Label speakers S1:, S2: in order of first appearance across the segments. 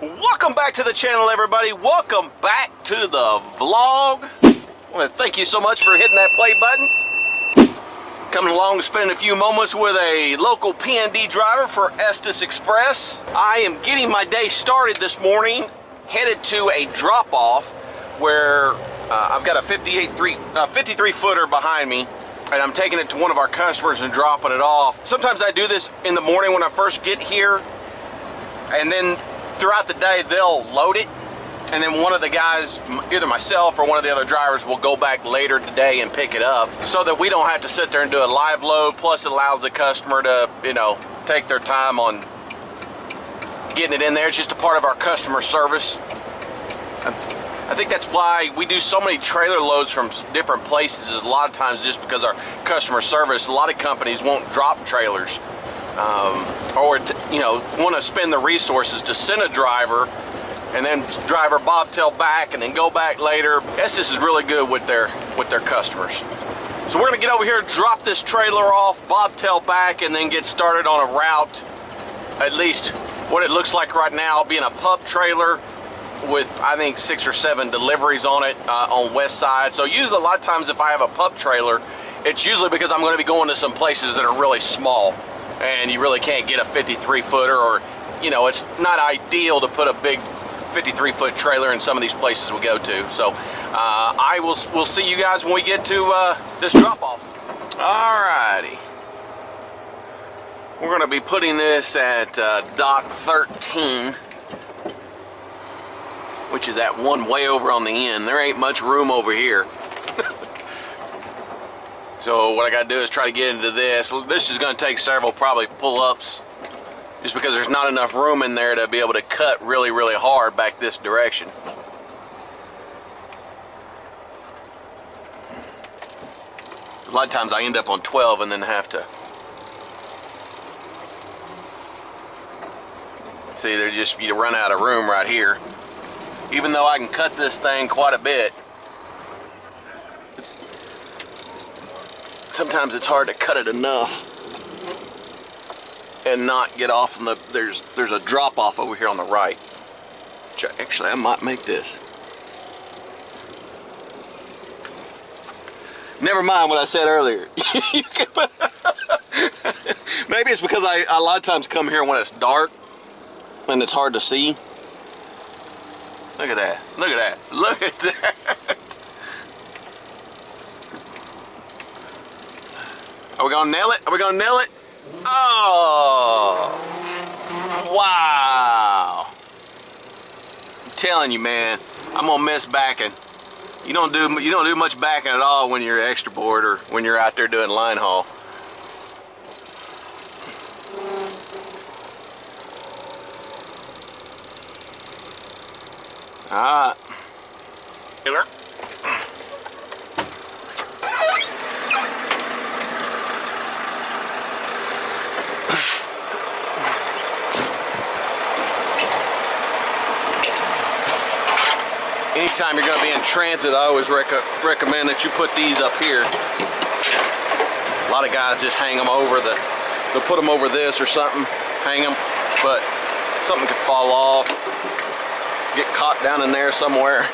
S1: Welcome back to the channel, everybody. Welcome back to the vlog. I want to thank you so much for hitting that play button. Coming along, spending a few moments with a local P&D driver for Estes Express. I am getting my day started this morning, headed to a drop-off where I've got a 53 footer behind me, and I'm taking it to one of our customers and dropping it off. Sometimes I do this in the morning when I first get here, and then throughout the day they'll load it, and then one of the guys, either myself or one of the other drivers, will go back later today and pick it up, so that we don't have to sit there and do a live load. Plus it allows the customer to, you know, take their time on getting it in there. It's just a part of our customer service. I think that's why we do so many trailer loads from different places, is a lot of times just because our customer service. A lot of companies won't drop trailers, or you know, want to spend the resources to send a driver and then driver bobtail back and then go back later. Estes is really good with their customers. So we're gonna get over here, drop this trailer off, bobtail back, and then get started on a route. At least what it looks like right now, being a pup trailer with I think 6 or 7 deliveries on it on west side. So usually a lot of times if I have a pup trailer, it's usually because I'm going to be going to some places that are really small and you really can't get a 53 footer, or you know, it's not ideal to put a big 53 foot trailer in some of these places we go to. So we'll see you guys when we get to this drop off. Alrighty, we're going to be putting this at dock 13, which is that one way over on the end. There ain't much room over here. So what I gotta do is try to get into this. This is gonna take several probably pull-ups, just because there's not enough room in there to be able to cut really, really hard back this direction. A lot of times I end up on 12 and then have to. See, you run out of room right here. Even though I can cut this thing quite a bit, sometimes it's hard to cut it enough and not get off on the, there's a drop off over here on the right. Actually, I might make this. Never mind what I said earlier. Maybe it's because I a lot of times come here when it's dark and it's hard to see. Look at that. Look at that. Look at that. Are we gonna nail it? Are we gonna nail it? Oh! Wow! I'm telling you, man, I'm gonna miss backing. You don't do much backing at all when you're extra board or when you're out there doing line haul. Alright. Taylor. Anytime you're going to be in transit, I always recommend that you put these up here. A lot of guys just hang them over they'll put them over this or something, hang them, but something could fall off, get caught down in there somewhere.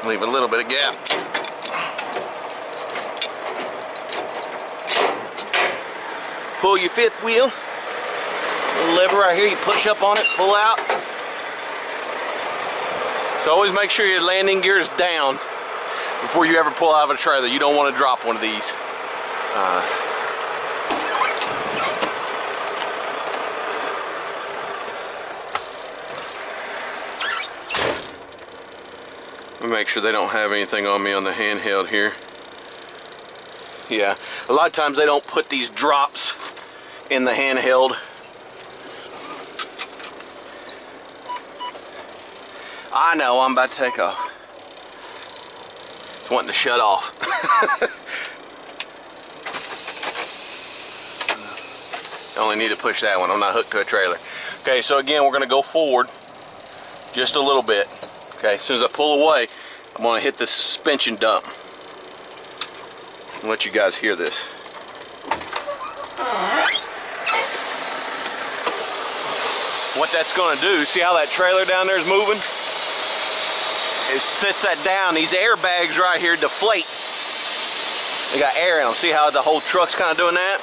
S1: Leave a little bit of gap. Pull your fifth wheel. Little lever right here, you push up on it, pull out. So always make sure your landing gear is down before you ever pull out of a trailer. You don't want to drop one of these. Let me make sure they don't have anything on me on the handheld here. Yeah, a lot of times they don't put these drops in the handheld. I know, I'm about to take off. It's wanting to shut off. Only need to push that one. I'm not hooked to a trailer. Okay, so again, we're going to go forward just a little bit. Okay, as soon as I pull away, I'm going to hit the suspension dump. I'll let you guys hear this. What that's going to do, see how that trailer down there is moving? It sits that down. These airbags right here deflate. They got air in them. See how the whole truck's kind of doing that?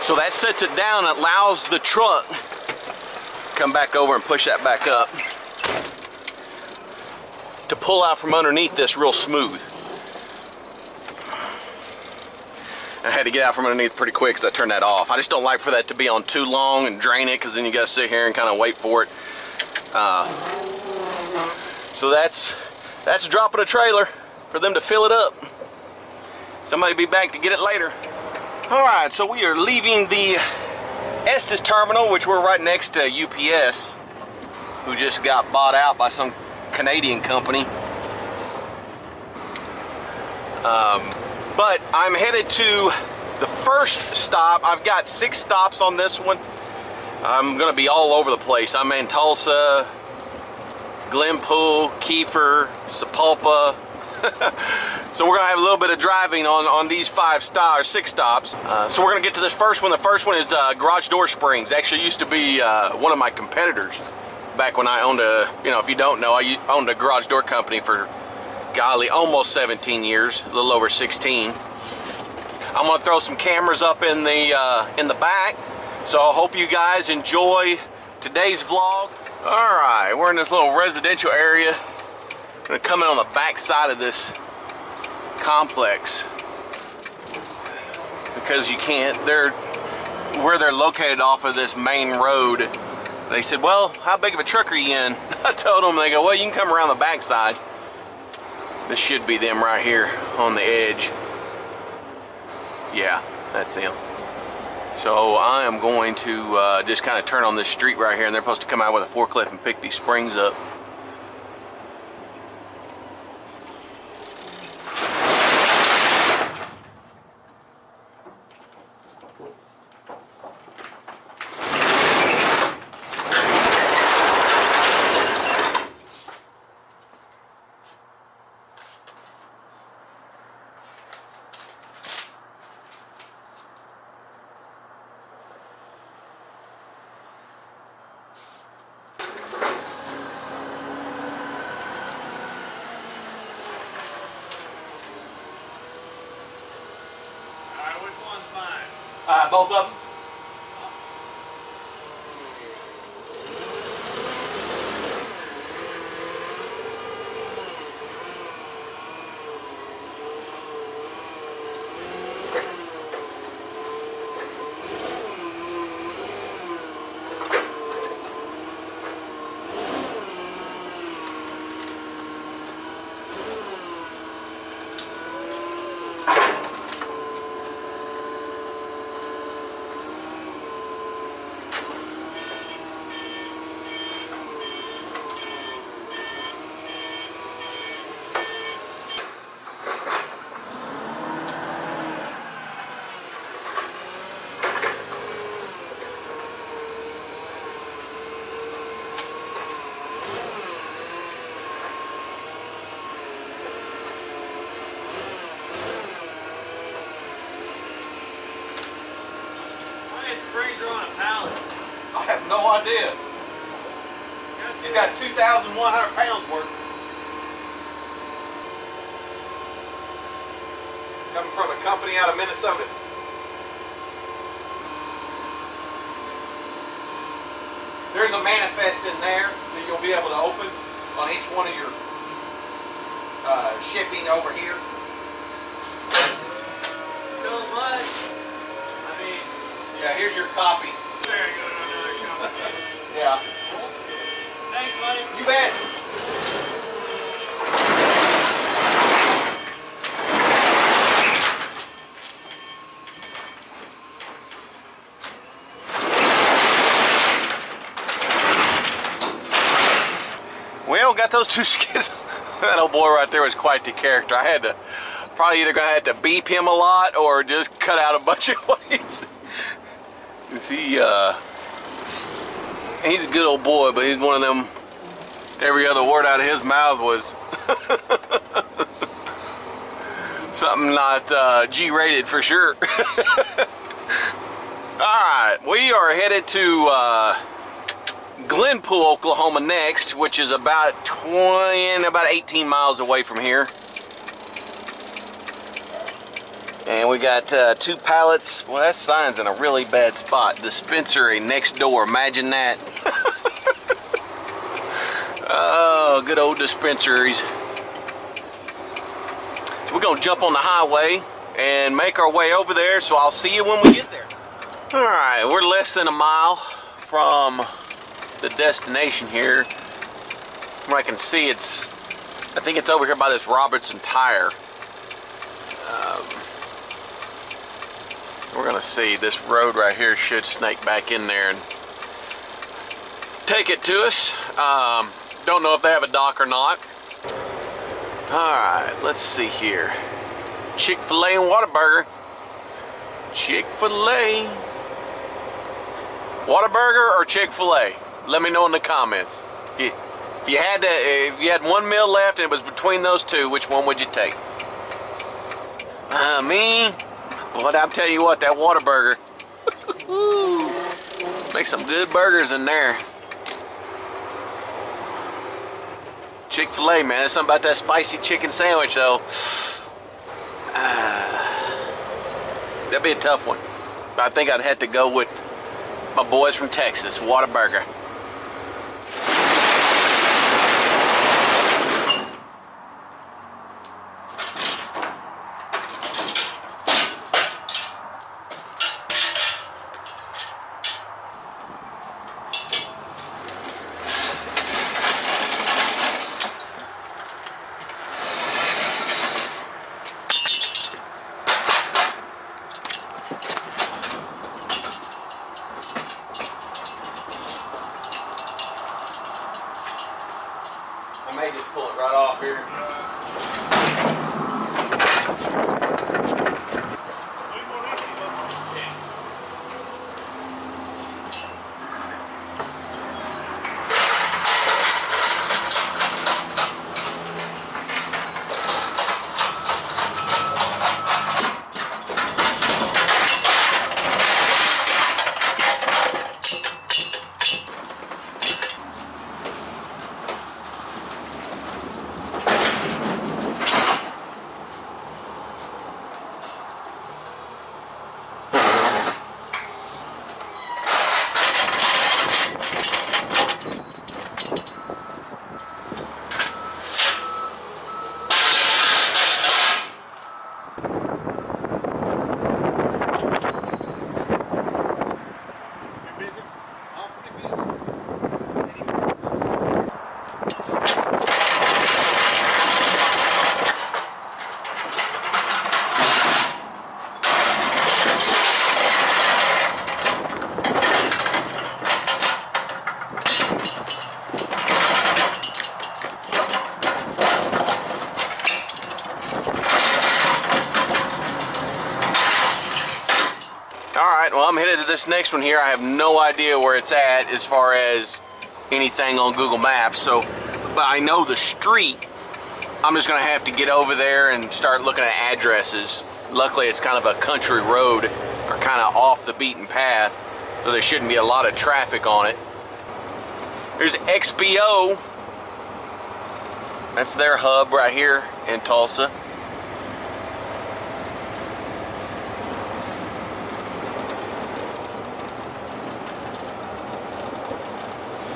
S1: So that sets it down and allows the truck to come back over and push that back up to pull out from underneath this real smooth. I had to get out from underneath pretty quick because I turned that off. I just don't like for that to be on too long and drain it, because then you got to sit here and kind of wait for it. So that's dropping a trailer for them to fill it up. Somebody be back to get it later. Alright, so we are leaving the Estes terminal, which we're right next to UPS, who just got bought out by some Canadian company. But I'm headed to the first stop. I've got 6 stops on this one. I'm going to be all over the place. I'm in Tulsa, Glenpool, Kiefer, Sapulpa. So we're going to have a little bit of driving on these 6 stops. So we're going to get to this first one. The first one is Garage Door Springs. Actually used to be one of my competitors back when I owned a, if you don't know, I owned a garage door company for, golly, almost 17 years, a little over 16. I'm going to throw some cameras up in the back. So I hope you guys enjoy today's vlog. All right, we're in this little residential area. I'm going to come in on the back side of this complex because you can't, where they're located off of this main road. They said, well, how big of a truck are you in? I told them, they go, well, you can come around the back side. This should be them right here on the edge. Yeah, that's them. So I am going to just kind of turn on this street right here, and they're supposed to come out with a forklift and pick these springs up. Both of them.
S2: Springs are on a pallet.
S1: I have no idea. You've got 2,100 pounds worth. Coming from a company out of Minnesota. There's a manifest in there that you'll be able to open on each one of your shipping over here.
S2: So much. I mean,
S1: yeah, here's your copy.
S2: there you go, another company.
S1: Yeah.
S2: Thanks, buddy.
S1: You bet. Well, got those 2 skids. That old boy right there was quite the character. I had to probably either gonna have to beep him a lot or just cut out a bunch of ways. He's a good old boy, but he's one of them, every other word out of his mouth was something not G-rated for sure. Alright, we are headed to Glenpool, Oklahoma next, which is about 18 miles away from here. And we got 2 pallets. Well, that sign's in a really bad spot. Dispensary next door, imagine that. Oh, good old dispensaries. So we're gonna jump on the highway and make our way over there, so I'll see you when we get there. Alright, we're less than a mile from the destination here. From what I can see, I think it's over here by this Robertson Tire. We're gonna see, this road right here should snake back in there and take it to us. Don't know if they have a dock or not. Alright, let's see here. Chick-fil-A and Whataburger. Chick-fil-A. Whataburger or Chick-fil-A? Let me know in the comments. If you had one meal left and it was between those two, which one would you take? Me? But I'll tell you what, that Whataburger. Make some good burgers in there. Chick-fil-A, man, there's something about that spicy chicken sandwich, though. That'd be a tough one. But I think I'd have to go with my boys from Texas, Whataburger. I may just pull it right off here. Alright, well, I'm headed to this next one here. I have no idea where it's at as far as anything on Google Maps, but I know the street. I'm just going to have to get over there and start looking at addresses. Luckily, it's kind of a country road, or kind of off the beaten path, so there shouldn't be a lot of traffic on it. There's XPO. That's their hub right here in Tulsa.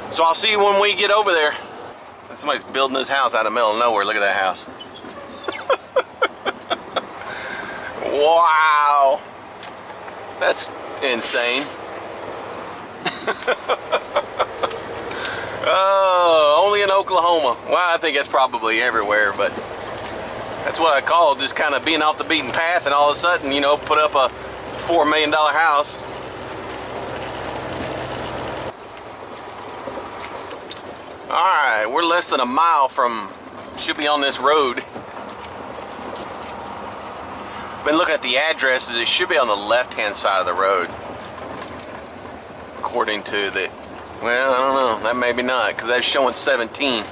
S1: So I'll see you when we get over there. Somebody's building this house out of the middle of nowhere. Look at that house. Wow. That's insane. Oh, only in Oklahoma. Well, I think that's probably everywhere, but that's what I call just kind of being off the beaten path and all of a sudden, you know, put up a $4 million house. Alright, we're less than a mile from, should be on this road. Been looking at the addresses, it should be on the left hand side of the road. according to the, well, I don't know, that maybe not, because that's showing 17.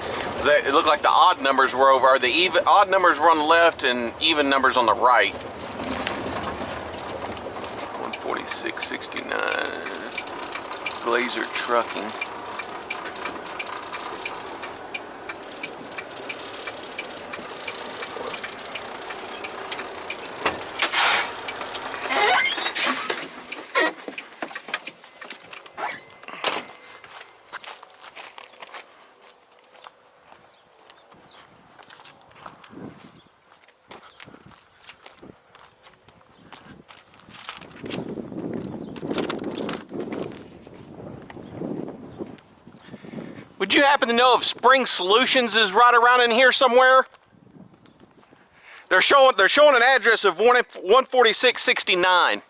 S1: It looked like the odd numbers were over, or the odd numbers were on the left and even numbers on the right. 146.69. Glazer Trucking. Would you happen to know if Spring Solutions is right around in here somewhere? They're showing an address of 146.69.
S3: I'm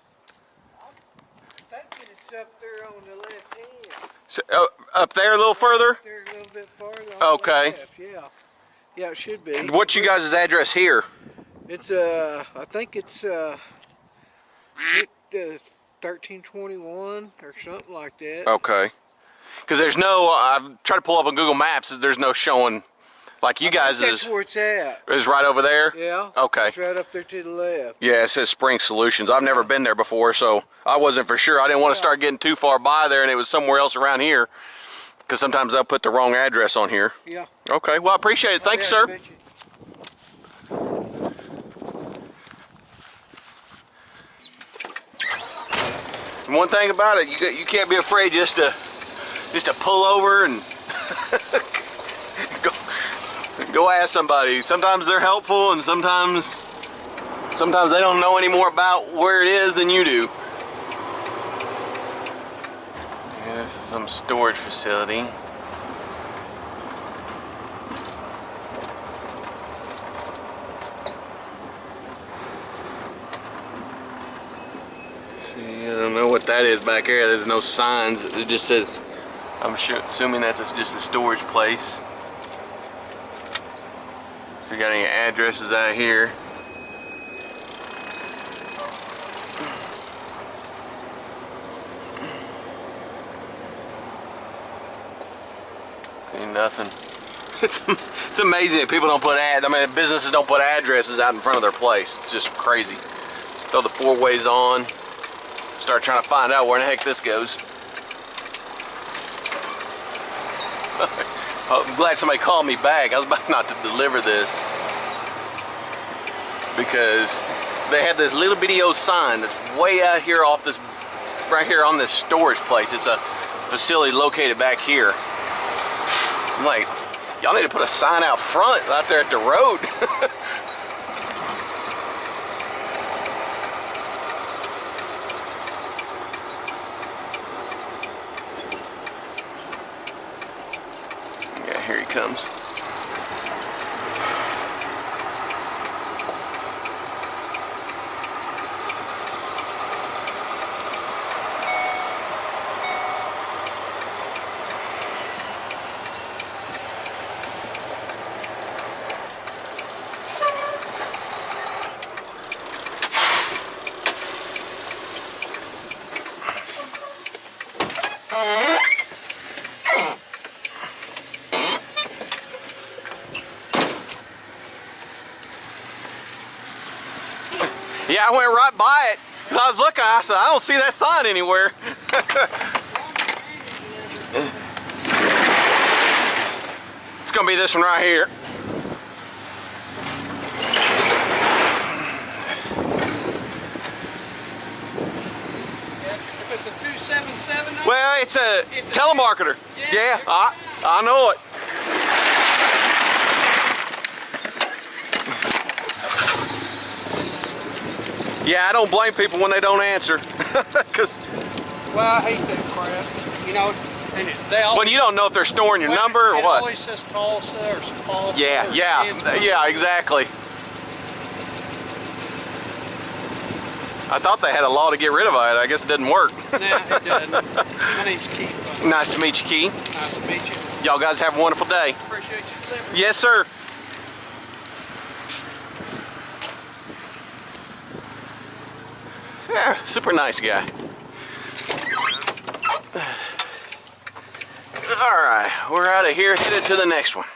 S3: thinking it's up there on the left hand.
S1: So, up there a little further?
S3: There a little bit farther on
S1: Okay.
S3: the left, yeah. Yeah, it should be.
S1: What's you guys' address here?
S3: It's I think it's 1321 or something like that.
S1: Okay. Because there's no, I've tried to pull up on Google Maps, there's no showing, like you guys
S3: That's where it's at.
S1: is right over there?
S3: Yeah.
S1: Okay.
S3: It's right up there to the left.
S1: Yeah, it says Spring Solutions. I've never been there before, so I wasn't for sure. I didn't want to start getting too far by there and it was somewhere else around here. Because sometimes they'll put the wrong address on here.
S3: Yeah.
S1: Okay, well I appreciate it. Thanks, sir.
S3: Bet you.
S1: And one thing about it, you can't be afraid just to pull over and go ask somebody. Sometimes they're helpful, and sometimes they don't know any more about where it is than you do. Yeah, this is some storage facility. See, I don't know what that is back here. There's no signs. It just says, I'm assuming that's just a storage place. So you got any addresses out here? See nothing. It's amazing that people don't put businesses don't put addresses out in front of their place. It's just crazy. Just throw the four ways on. Start trying to find out where in the heck this goes. I'm glad somebody called me back. I was about not to deliver this because they have this little bitty old sign that's way out here off this, right here on this storage place. It's a facility located back here. I'm like, y'all need to put a sign out front out there at the road. Here he comes. Yeah, I went right by it. Because I was looking, I said, I don't see that sign anywhere. It's going to be this one right here.
S3: If it's a 277 number?
S1: Well, it's a telemarketer. Yeah, I know it. Yeah, I don't blame people when they don't answer. Cause
S3: well, I hate that crap. You know, and they always,
S1: when you don't know if they're storing your number or
S3: it
S1: what.
S3: It always says Tulsa or Sepulveda.
S1: Yeah, yeah, exactly. I thought they had a law to get rid of it. I guess it didn't work.
S3: Nah, it doesn't. My name's Keith.
S1: Nice to meet you, Key.
S3: Nice to meet you.
S1: Y'all guys have a wonderful day.
S3: Appreciate your delivery.
S1: Yes, sir. Yeah, super nice guy. right, we're out of here, headed to the next one.